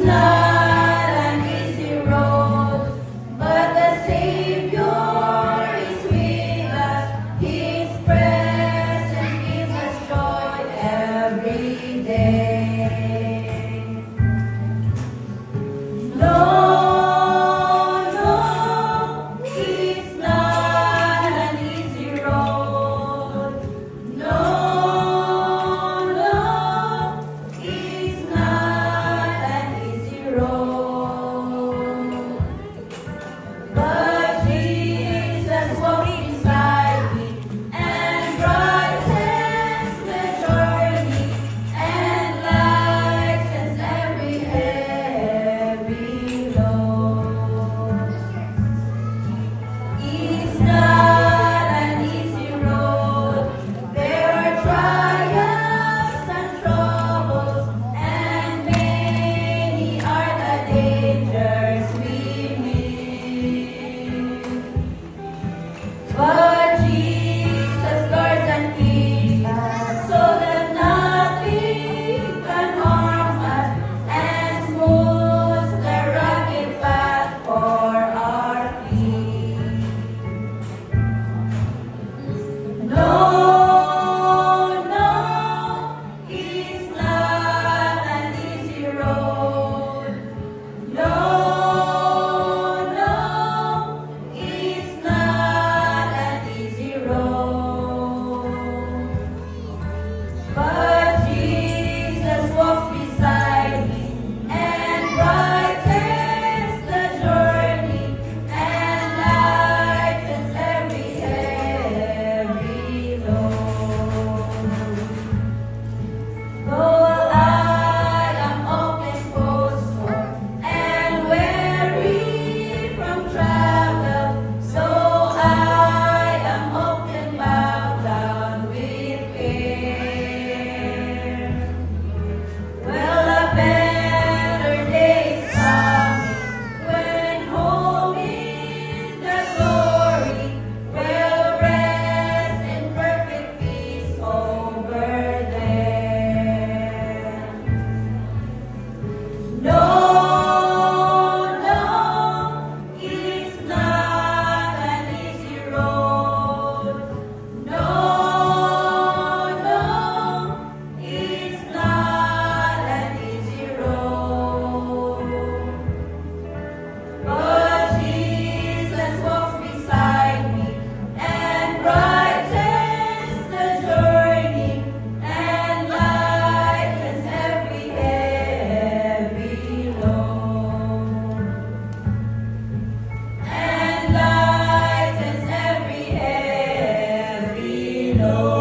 not an easy road, but the Savior is with us. His presence gives us joy every day. No, no, it's not an easy road. No, no, it's not an easy road. But Jesus walks beside me and brightens the journey and lightens every heavy load. It's not an easy road. There are trials and troubles, and many are the dangers we meet. But Jesus guards and keeps us so that nothing can harm us, and smooths the rugged path for our feet. No, no, it's not an easy road. No, no, it's not an easy road. But Jesus walks beside me and brightens the journey and lightens every heavy load. Though I am often footsore and weary from travel, so I am often bowed down with care. Well, a better day is coming when home in the glory will rest in perfect peace over there. No, no, it's not an easy road. No, no, it's not an easy road. But Jesus walks beside me and brightens the journey and lightens every heavy load. And lightens every heavy load.